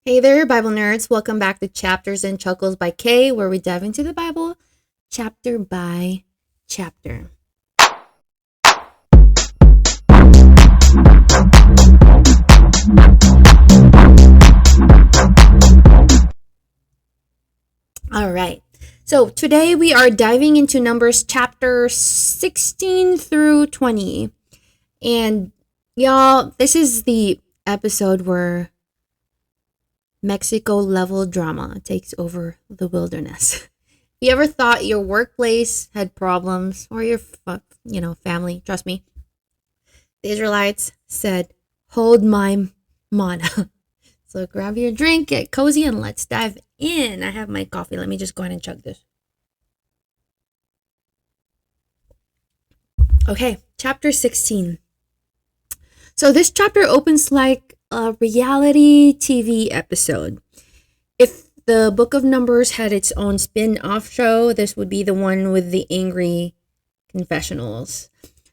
Hey there, Bible nerds. Welcome back to Chapters and Chuckles by Kaye, where we dive into the Bible chapter by chapter. All right. So today we are diving into Numbers chapter 16 through 20. And y'all, this is the episode where Mexico level drama takes over the wilderness. You ever thought your workplace had problems or your family? Trust me. The Israelites said, "Hold my mana." So grab your drink, get cozy, and let's dive in. I have my coffee. Let me just go ahead and chug this. Okay, chapter 16. So this chapter opens like a reality TV episode. If the Book of Numbers had its own spin-off show, this would be the one with the angry confessionals.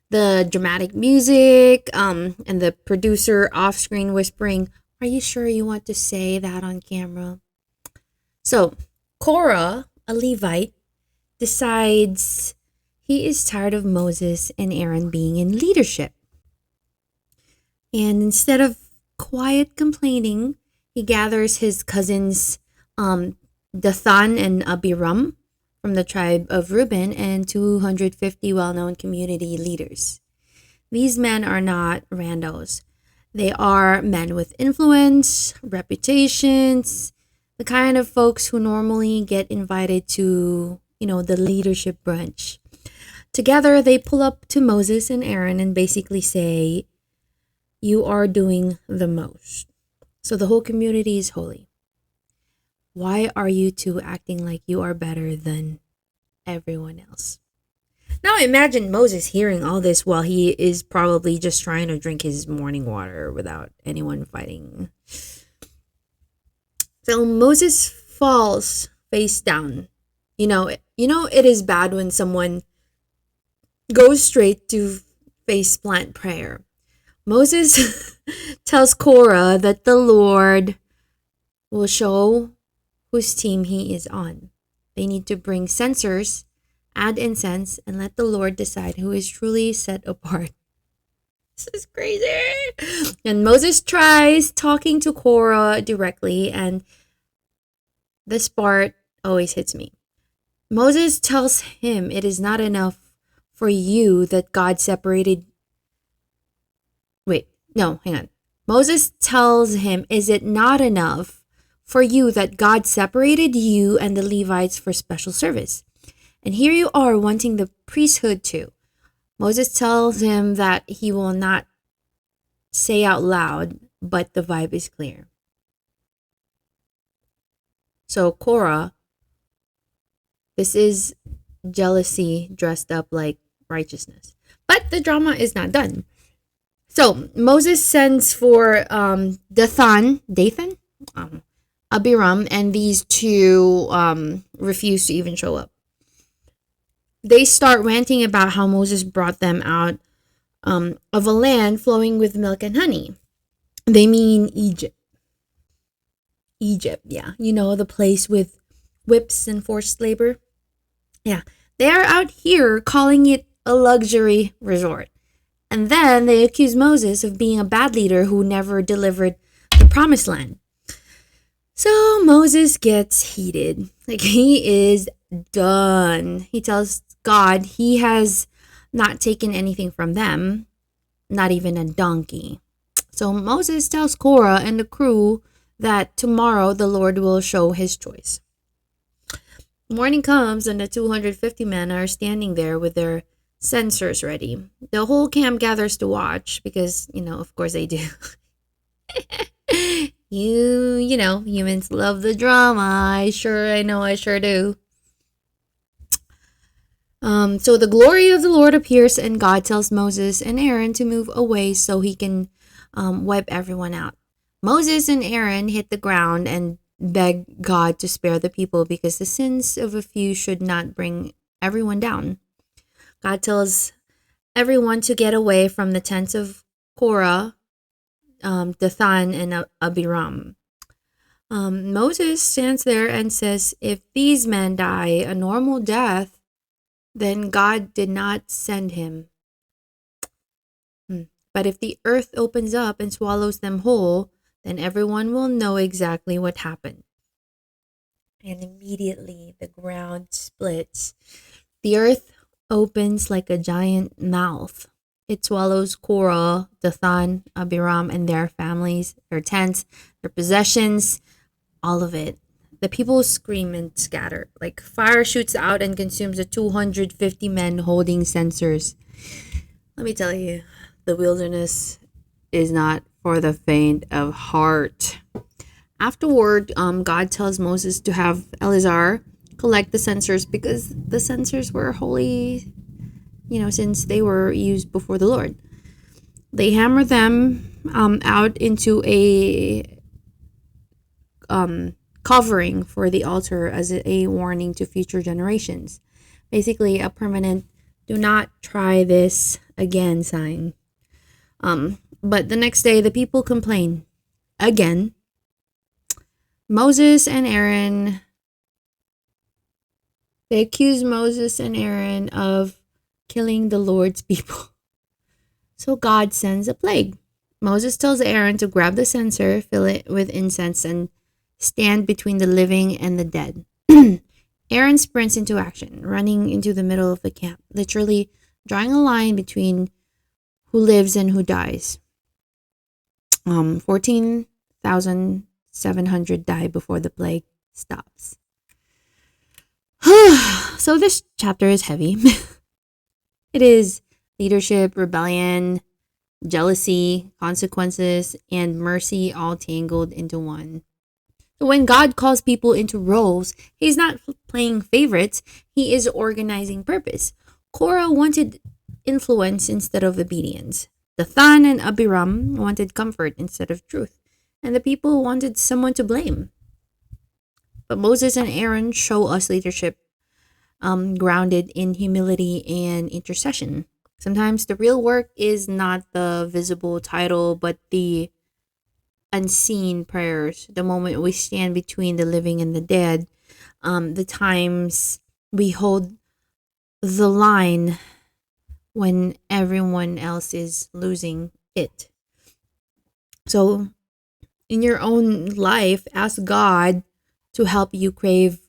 The dramatic music, and the producer off-screen whispering, "Are you sure you want to say that on camera?" So, Korah, a Levite, decides he is tired of Moses and Aaron being in leadership. And instead of quiet complaining, he gathers his cousins, Dathan and Abiram from the tribe of Reuben and 250 well-known community leaders. These men are not randos. They are men with influence, reputations, the kind of folks who normally get invited to, the leadership brunch. Together, they pull up to Moses and Aaron and basically say, "You are doing the most. So the whole community is holy. Why are you two acting like you are better than everyone else?" Now imagine Moses hearing all this while he is probably just trying to drink his morning water without anyone fighting. So Moses falls face down. It is bad when someone goes straight to face plant prayer. Moses tells Korah that the Lord will show whose team he is on. They need to bring censers, add incense, and let the Lord decide who is truly set apart. This is crazy. And Moses tries talking to Korah directly, and this part always hits me. Moses tells him it is not enough for you that God separated. Wait, no, hang on. Moses tells him, "Is it not enough for you that God separated you and the Levites for special service? And here you are wanting the priesthood too." Moses tells him that he will not say out loud, but the vibe is clear. So Korah, this is jealousy dressed up like righteousness. But the drama is not done. So Moses sends for Dathan, Abiram, and these two refuse to even show up. They start ranting about how Moses brought them out of a land flowing with milk and honey. They mean Egypt. Egypt, yeah. The place with whips and forced labor. Yeah. They are out here calling it a luxury resort. And then they accuse Moses of being a bad leader who never delivered the promised land. So Moses gets heated. He is done. He tells God he has not taken anything from them, not even a donkey. So Moses tells Korah and the crew that tomorrow the Lord will show his choice. Morning comes and the 250 men are standing there with their censers ready. The whole camp gathers to watch because, of course they do. Humans love the drama. I sure do. So the glory of the Lord appears and God tells Moses and Aaron to move away so he can wipe everyone out. Moses and Aaron hit the ground and beg God to spare the people because the sins of a few should not bring everyone down. God tells everyone to get away from the tents of Korah, Dathan, and Abiram. Moses stands there and says, if these men die a normal death, then God did not send him. But if the earth opens up and swallows them whole, then everyone will know exactly what happened. And immediately the ground splits. The earth opens like a giant mouth. It swallows Korah, Dathan, Abiram, and their families, their tents, their possessions, all of it. The people scream and scatter. Like fire shoots out and consumes the 250 men holding censers. Let me tell you, the wilderness is not for the faint of heart. Afterward, God tells Moses to have Eleazar collect the censers because the censers were holy, since they were used before the Lord. They hammer them out into a covering for the altar as a warning to future generations. Basically, a permanent "do not try this again" sign. But the next day, the people complain again. They accuse Moses and Aaron of killing the Lord's people. So God sends a plague. Moses tells Aaron to grab the censer, fill it with incense, and stand between the living and the dead. Aaron sprints into action, running into the middle of the camp, literally drawing a line between who lives and who dies. 14,700 die before the plague stops. So this chapter is heavy. It is leadership, rebellion, jealousy, consequences, and mercy all tangled into one. So when God calls people into roles, he's not playing favorites, he is organizing purpose. Korah wanted influence instead of obedience. Dathan and Abiram wanted comfort instead of truth, and the people wanted someone to blame. But Moses and Aaron show us leadership grounded in humility and intercession. Sometimes the real work is not the visible title, but the unseen prayers. The moment we stand between the living and the dead, the times we hold the line when everyone else is losing it. So, in your own life, ask God to help you crave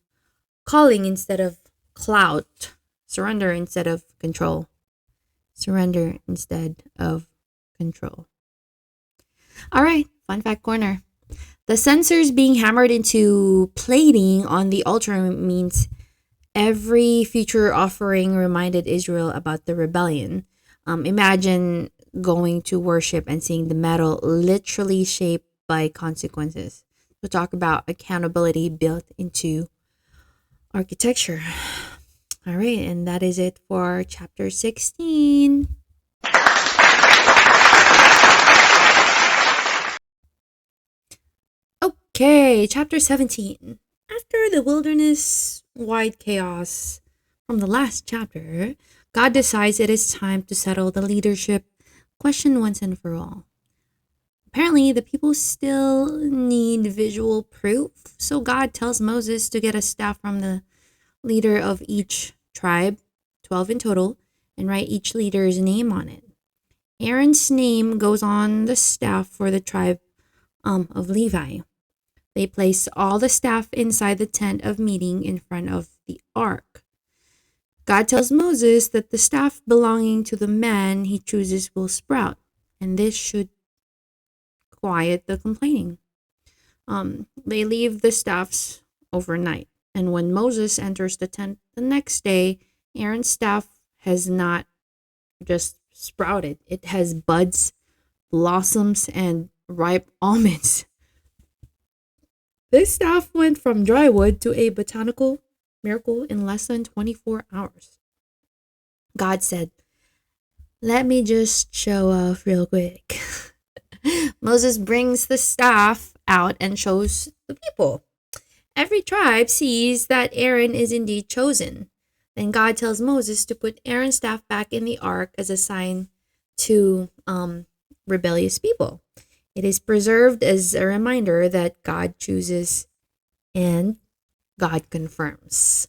calling instead of clout, surrender instead of control. Surrender instead of control. All right, fun fact corner. The censers being hammered into plating on the altar means every future offering reminded Israel about the rebellion. Imagine going to worship and seeing the metal literally shaped by consequences. We'll talk about accountability built into architecture. All right, and that is it for chapter 16. Okay, chapter 17. After the wilderness-wide chaos from the last chapter, God decides it is time to settle the leadership question once and for all. Apparently, the people still need visual proof, so God tells Moses to get a staff from the leader of each tribe, 12 in total, and write each leader's name on it. Aaron's name goes on the staff for the tribe of Levi. They place all the staff inside the tent of meeting in front of the ark. God tells Moses that the staff belonging to the man he chooses will sprout, and this should quiet the complaining. They leave the staffs overnight, and when Moses enters the tent the next day, Aaron's staff has not just sprouted. It has buds, blossoms, and ripe almonds. This staff went from dry wood to a botanical miracle in less than 24 hours. God said, "Let me just show off real quick." Moses brings the staff out and shows the people. Every tribe sees that Aaron is indeed chosen. Then God tells Moses to put Aaron's staff back in the ark as a sign to rebellious people. It is preserved as a reminder that God chooses and God confirms.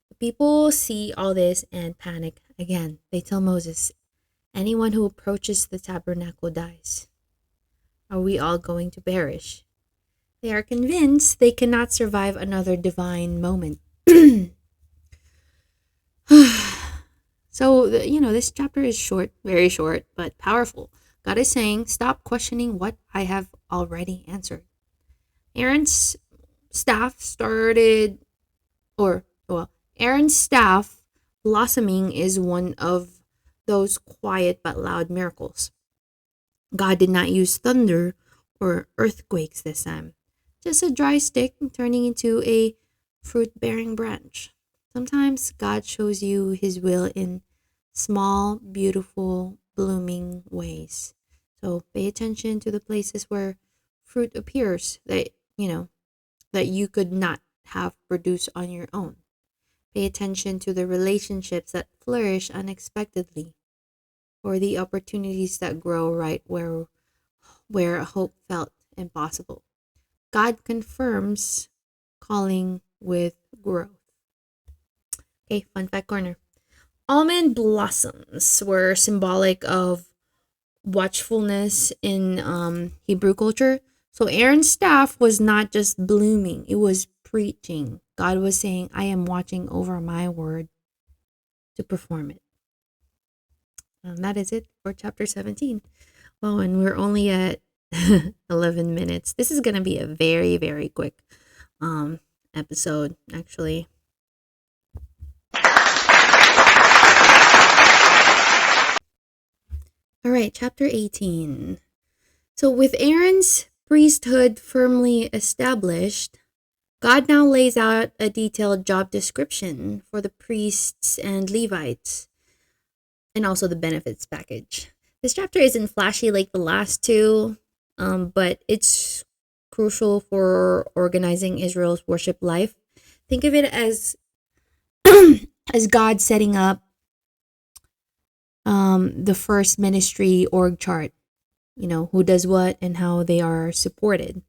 The people see all this and panic again. They tell Moses, anyone who approaches the tabernacle dies. Are we all going to perish? They are convinced they cannot survive another divine moment. So, this chapter is short, very short, but powerful. God is saying, stop questioning what I have already answered. Aaron's staff started, Aaron's staff blossoming is one of those quiet but loud miracles. God did not use thunder or earthquakes this time. Just a dry stick turning into a fruit-bearing branch. Sometimes God shows you his will in small, beautiful, blooming ways. So pay attention to the places where fruit appears that you could not have produced on your own. Pay attention to the relationships that flourish unexpectedly or the opportunities that grow right where hope felt impossible. God confirms calling with growth. Okay, fun fact corner. Almond blossoms were symbolic of watchfulness in Hebrew culture. So Aaron's staff was not just blooming, it was preaching. God was saying, I am watching over my word to perform it. And that is it for chapter 17. Well, and we're only at 11 minutes. This is going to be a very, very quick episode, actually. All right, chapter 18. So with Aaron's priesthood firmly established, God now lays out a detailed job description for the priests and Levites, and also the benefits package. This chapter isn't flashy like the last two, but it's crucial for organizing Israel's worship life. Think of it as as God setting up the first ministry org chart. Who does what and how they are supported.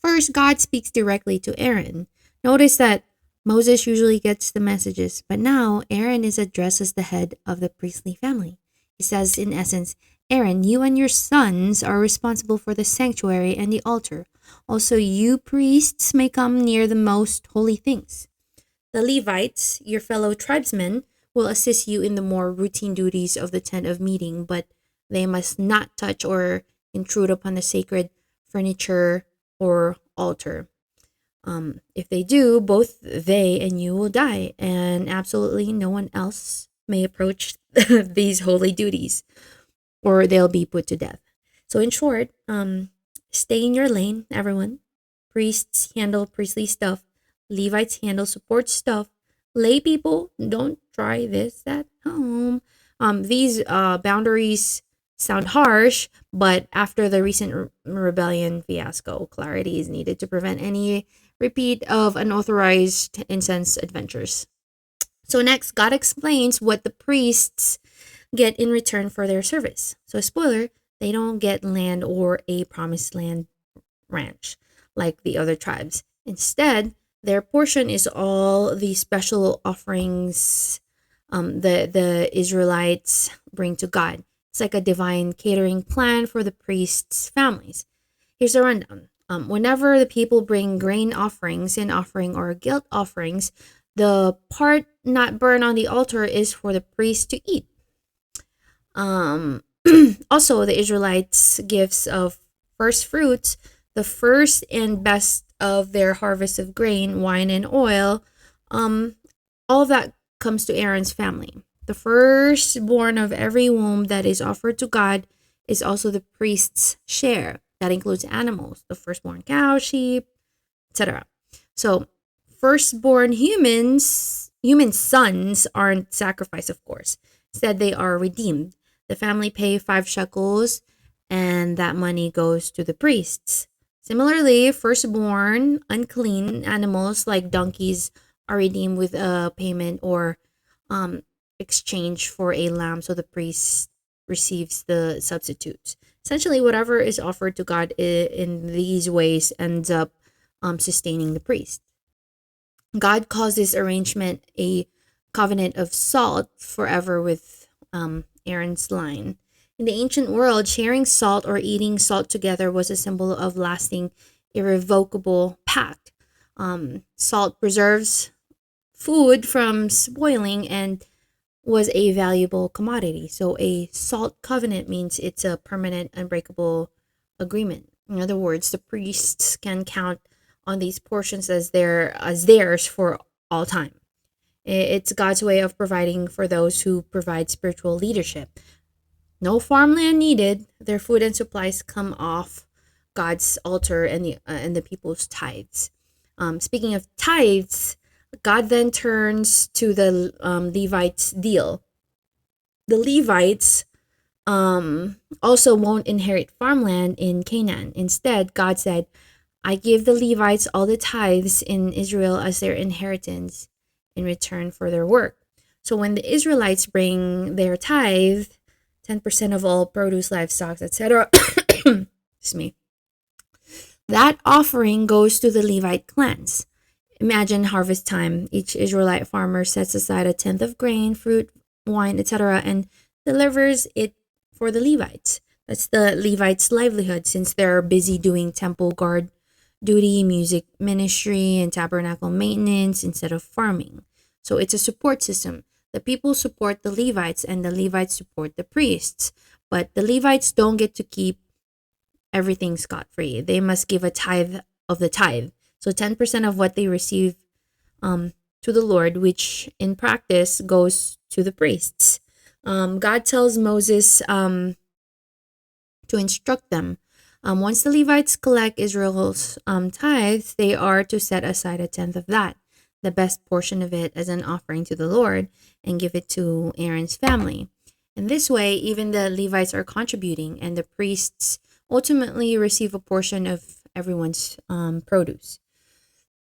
First, God speaks directly to Aaron. Notice that Moses usually gets the messages, but now Aaron is addressed as the head of the priestly family. He says, in essence, Aaron, you and your sons are responsible for the sanctuary and the altar. Also, you priests may come near the most holy things. The Levites, your fellow tribesmen, will assist you in the more routine duties of the tent of meeting, but they must not touch or intrude upon the sacred furniture or altar. If they do, both they and you will die, and absolutely no one else may approach these holy duties, or they'll be put to death. So in short, stay in your lane, everyone. Priests handle priestly stuff. Levites handle support stuff. Lay people, don't try this at home. These boundaries sound harsh, but after the recent rebellion fiasco, clarity is needed to prevent any repeat of unauthorized incense adventures. So next, God explains what the priests get in return for their service. So spoiler, they don't get land or a promised land ranch like the other tribes. Instead, their portion is all the special offerings the Israelites bring to God. It's like a divine catering plan for the priests' families. Here's a rundown. Whenever the people bring grain offerings, sin offering, or guilt offerings, the part not burned on the altar is for the priest to eat. Also, the Israelites' gifts of first fruits, the first and best of their harvest of grain, wine, and oil, all of that comes to Aaron's family. The firstborn of every womb that is offered to God is also the priest's share. That includes animals, the firstborn cow, sheep, etc. So, firstborn human sons aren't sacrificed, of course. Instead, they are redeemed. The family pay 5 shekels, and that money goes to the priests. Similarly, firstborn unclean animals like donkeys are redeemed with a payment or exchange for a lamb, so the priest receives the substitutes. Essentially, whatever is offered to God in these ways ends up sustaining the priest. God calls this arrangement a covenant of salt forever with Aaron's line. In the ancient world, sharing salt or eating salt together was a symbol of lasting, irrevocable pact. Salt preserves food from spoiling and was a valuable commodity. So a salt covenant means it's a permanent, unbreakable agreement. In other words, the priests can count on these portions as theirs for all time. It's God's way of providing for those who provide spiritual leadership. No farmland needed. Their food and supplies come off God's altar and the people's tithes. Speaking of tithes, God then turns to the Levites' deal. The Levites also won't inherit farmland in Canaan. Instead, God said, I give the Levites all the tithes in Israel as their inheritance in return for their work. So when the Israelites bring their tithe, 10% of all produce, livestock, etc., excuse me, that offering goes to the Levite clans. Imagine harvest time. Each Israelite farmer sets aside a tenth of grain, fruit, wine, etc., and delivers it for the Levites. That's the Levites' livelihood, since they're busy doing temple guard duty, music ministry, and tabernacle maintenance instead of farming. So it's a support system. The people support the Levites, and the Levites support the priests. But the Levites don't get to keep everything scot-free. They must give a tithe of the tithe. So 10% of what they receive to the Lord, which in practice goes to the priests. God tells Moses to instruct them. Once the Levites collect Israel's tithes, they are to set aside a tenth of that, the best portion of it, as an offering to the Lord, and give it to Aaron's family. In this way, even the Levites are contributing, and the priests ultimately receive a portion of everyone's produce.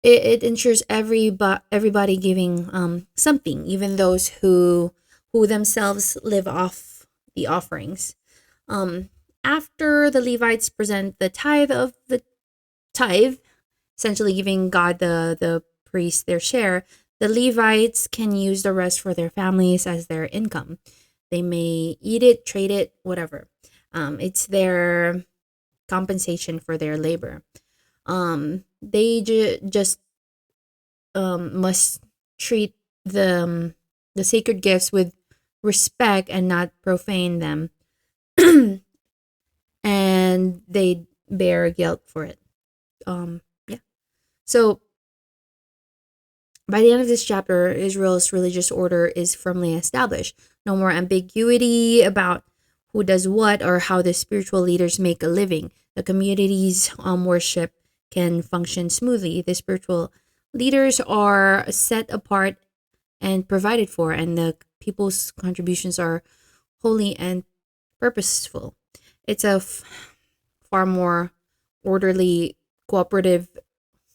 It ensures everybody giving something, even those who themselves live off the offerings. After the Levites present the tithe, essentially giving God the priests their share, the Levites can use the rest for their families as their income. They may eat it, trade it, whatever. It's their compensation for their labor. They just must treat the sacred gifts with respect and not profane them. And they bear guilt for it. Yeah. So by the end of this chapter, Israel's religious order is firmly established. No more ambiguity about who does what or how the spiritual leaders make a living. The community's worship can function smoothly. The spiritual leaders are set apart and provided for, and the people's contributions are holy and purposeful. It's a far more orderly, cooperative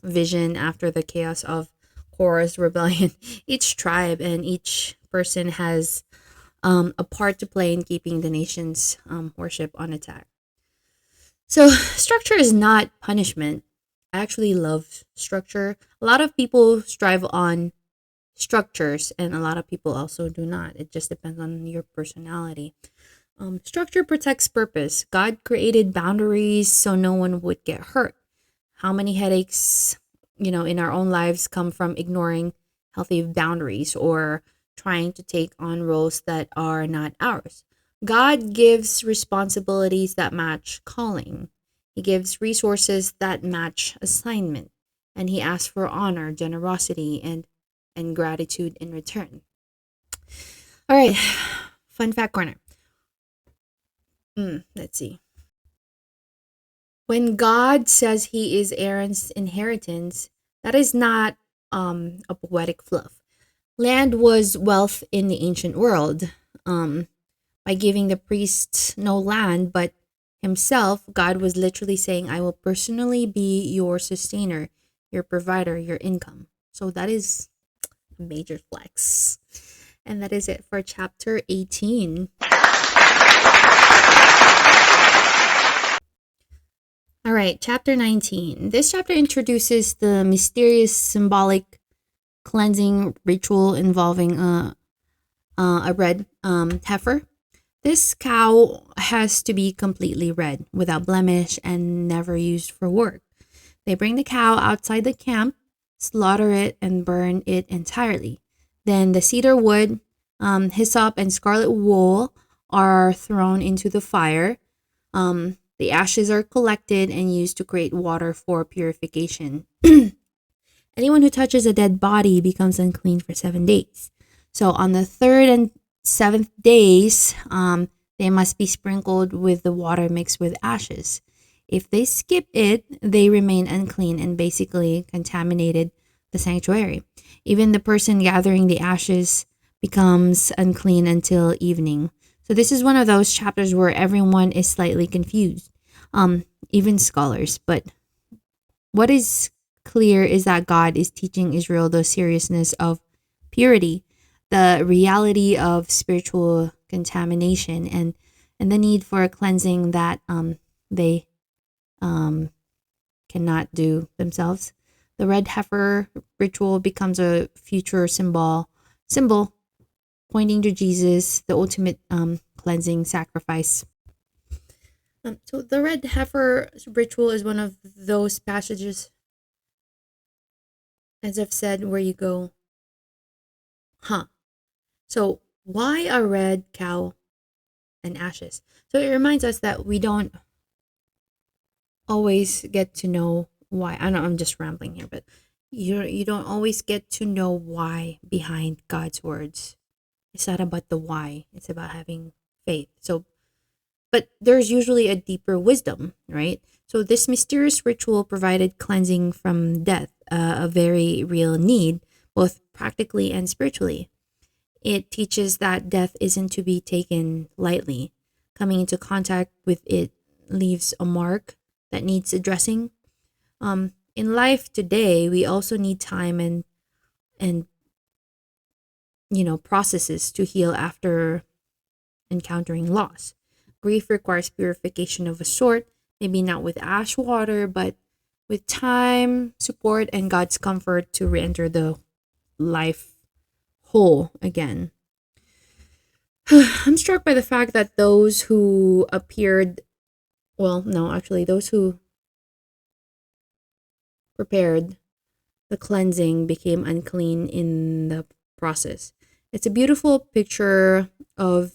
vision after the chaos of Korah's rebellion. Each tribe and each person has a part to play in keeping the nation's worship on attack. So structure is not punishment. I actually love structure. A lot of people strive on structures, and a lot of people also do not. It just depends on your personality. Structure protects purpose. God created boundaries so no one would get hurt. How many headaches, in our own lives come from ignoring healthy boundaries or trying to take on roles that are not ours? God gives responsibilities that match calling. He gives resources that match assignment. And he asks for honor, generosity, and gratitude in return. All right, fun fact corner. Let's see. When God says he is Aaron's inheritance, that is not a poetic fluff. Land was wealth in the ancient world. By giving the priests no land but himself, God was literally saying, I will personally be your sustainer, your provider, your income. So that is a major flex. And that is it for chapter 18. All right, chapter 19. This chapter introduces the mysterious symbolic cleansing ritual involving a red heifer. This cow has to be completely red, without blemish, and never used for work. They bring the cow outside the camp, slaughter it, and burn it entirely. Then the cedar wood, hyssop, and scarlet wool are thrown into the fire. The ashes are collected and used to create water for purification. Anyone who touches a dead body becomes unclean for 7 days. So on the third and seventh days, they must be sprinkled with the water mixed with ashes. If they skip it, they remain unclean and basically contaminated the sanctuary. Even the person gathering the ashes becomes unclean until evening. So this is one of those chapters where everyone is slightly confused, even scholars. But what is clear is that God is teaching Israel the seriousness of purity, the reality of spiritual contamination, and the need for a cleansing that they cannot do themselves. The red heifer ritual becomes a future symbol pointing to Jesus, the ultimate cleansing sacrifice. So the red heifer ritual is one of those passages, as I've said, where you go, So why a red cow and ashes? So it reminds us that we don't always get to know why. I know I'm just rambling here, but you don't always get to know why behind God's words. It's not about the why. It's about having faith. So, but there's usually a deeper wisdom, right? So this mysterious ritual provided cleansing from death, a very real need, both practically and spiritually. It teaches that death isn't to be taken lightly. Coming into contact with it leaves a mark that needs addressing. In life today, we also need time and processes to heal after encountering loss. Grief requires purification of a sort, maybe not with ash water, but with time, support, and God's comfort to re-enter the life whole again. I'm struck by the fact that those who prepared the cleansing became unclean in the process. It's a beautiful picture of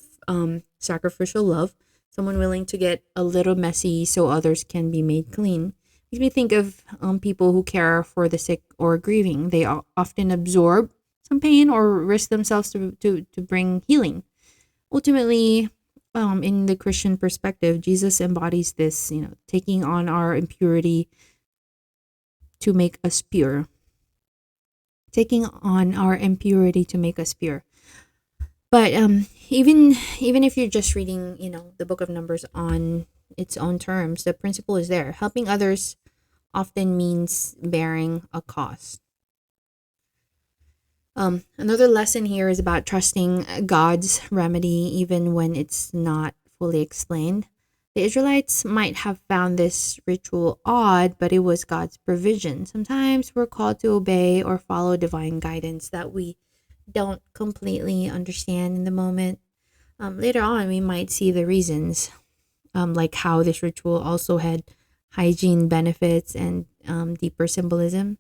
sacrificial love, someone willing to get a little messy so others can be made clean. Makes me think of people who care for the sick or grieving. They often absorb some pain or risk themselves to bring healing. Ultimately, in the Christian perspective, Jesus embodies this, taking on our impurity to make us pure. Taking on our impurity to make us pure. But even if you're just reading, the book of Numbers on its own terms, the principle is there. Helping others often means bearing a cost. Another lesson here is about trusting God's remedy even when it's not fully explained. The Israelites might have found this ritual odd, but it was God's provision. Sometimes we're called to obey or follow divine guidance that we don't completely understand in the moment. Later on, we might see the reasons, like how this ritual also had hygiene benefits and deeper symbolism.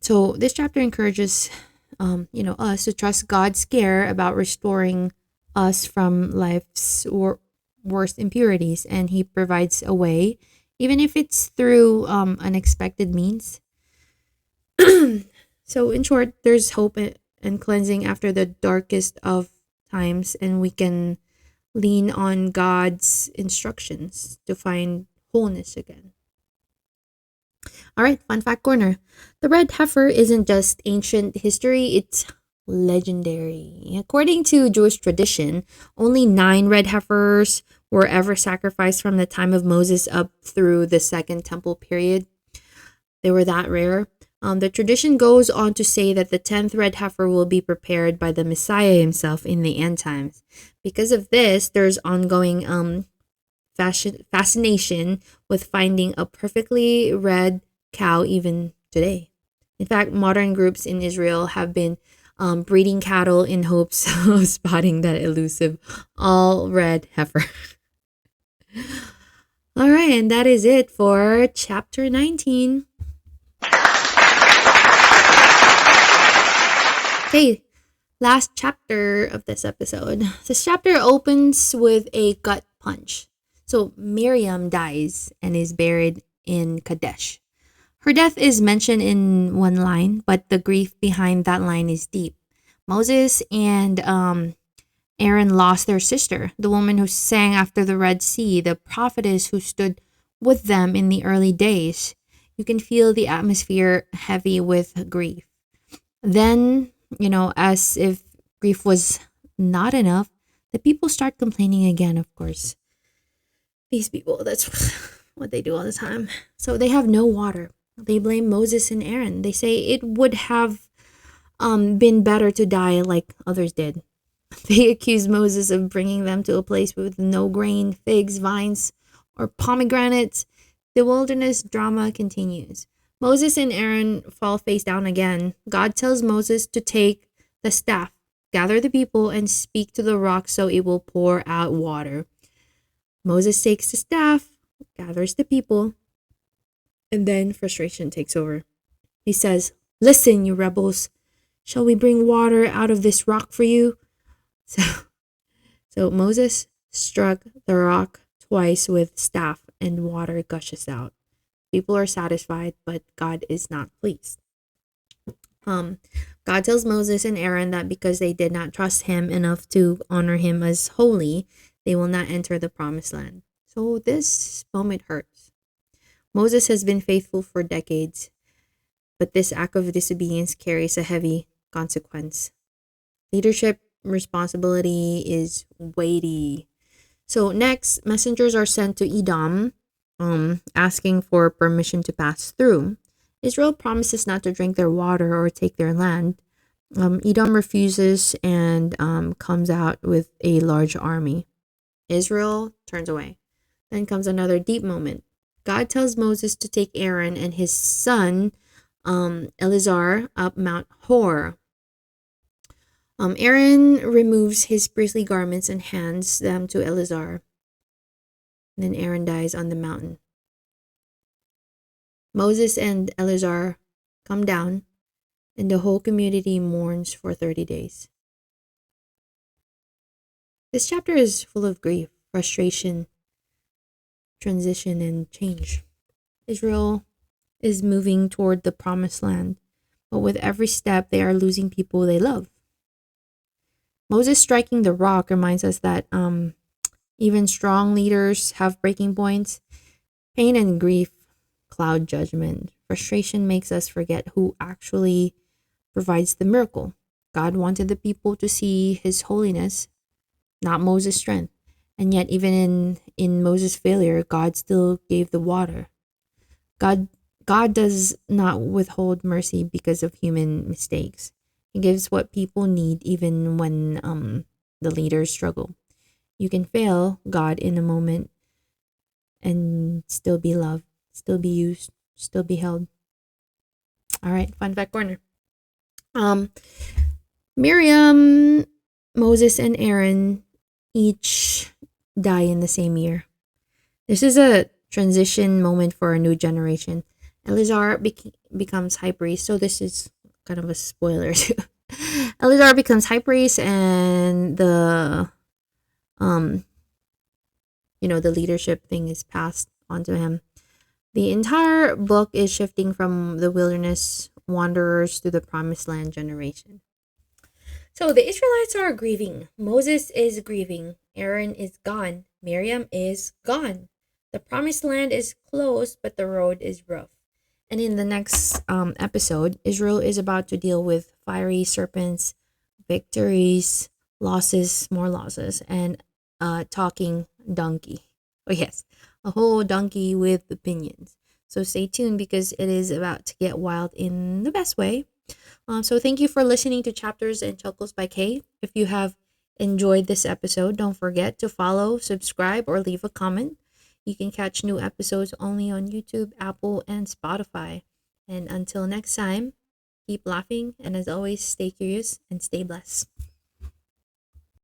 So this chapter encourages, us to trust God's care about restoring us from life's worst impurities, and He provides a way, even if it's through unexpected means. So in short, there's hope and cleansing after the darkest of times, and we can lean on God's instructions to find wholeness again. All right, fun fact corner. The red heifer isn't just ancient history, it's legendary. According to Jewish tradition, only 9 red heifers were ever sacrificed from the time of Moses up through the Second Temple period. They were that rare. The tradition goes on to say that the 10th red heifer will be prepared by the Messiah himself in the end times. Because of this, there's ongoing fascination with finding a perfectly red cow even today. In fact, modern groups in Israel have been breeding cattle in hopes of spotting that elusive all red heifer. All right, and that is it for chapter 19. Okay, last chapter of this episode. This chapter opens with a gut punch. So Miriam dies and is buried in Kadesh. Her death is mentioned in one line, but the grief behind that line is deep. Moses and Aaron lost their sister, the woman who sang after the Red Sea, the prophetess who stood with them in the early days. You can feel the atmosphere heavy with grief. Then, as if grief was not enough, the people start complaining again, of course. These people, that's what they do all the time. So they have no water. They blame Moses and Aaron. They say it would have been better to die like others did. They accuse Moses of bringing them to a place with no grain, figs, vines, or pomegranates. The wilderness drama continues. Moses and Aaron fall face down again. God tells Moses to take the staff, gather the people, and speak to the rock so it will pour out water. Moses takes the staff, gathers the people, and then frustration takes over. He says, "Listen, you rebels. Shall we bring water out of this rock for you?" So Moses struck the rock twice with staff and water gushes out. People are satisfied, but God is not pleased. God tells Moses and Aaron that because they did not trust him enough to honor him as holy, they will not enter the promised land. So this moment hurts. Moses has been faithful for decades, but this act of disobedience carries a heavy consequence. Leadership responsibility is weighty. So next, messengers are sent to Edom, asking for permission to pass through. Israel promises not to drink their water or take their land. Edom refuses and comes out with a large army. Israel turns away. Then comes another deep moment. God tells Moses to take Aaron and his son Eleazar up Mount Hor. Aaron removes his priestly garments and hands them to Eleazar. And then Aaron dies on the mountain. Moses and Eleazar come down, and the whole community mourns for 30 days. This chapter is full of grief, frustration, transition, and change. Israel is moving toward the promised land, but with every step, they are losing people they love. Moses striking the rock reminds us that even strong leaders have breaking points. Pain and grief cloud judgment. Frustration makes us forget who actually provides the miracle. God wanted the people to see his holiness, not Moses' strength. And yet, even in Moses' failure, God still gave the water. God does not withhold mercy because of human mistakes. He gives what people need even when the leaders struggle. You can fail God in a moment and still be loved, still be used, still be held. All right, fun fact corner. Miriam, Moses, and Aaron each die in the same year. This is a transition moment for a new generation. Eleazar becomes high priest, so this is kind of a spoiler too. Eleazar becomes high priest, and the the leadership thing is passed on to him. The entire book is shifting from the wilderness wanderers to the promised land generation. So the Israelites are grieving. Moses is grieving. Aaron is gone. Miriam is gone. The promised land is close, but the road is rough. And in the next episode, Israel is about to deal with fiery serpents, victories, losses, more losses, and a talking donkey. Oh yes, a whole donkey with opinions. So stay tuned because it is about to get wild in the best way. So thank you for listening to Chapters and Chuckles by Kaye. If you have enjoyed this episode, don't forget to follow, subscribe, or leave a comment. You can catch new episodes only on YouTube, Apple, and Spotify. And until next time, keep laughing, and as always, stay curious and stay blessed.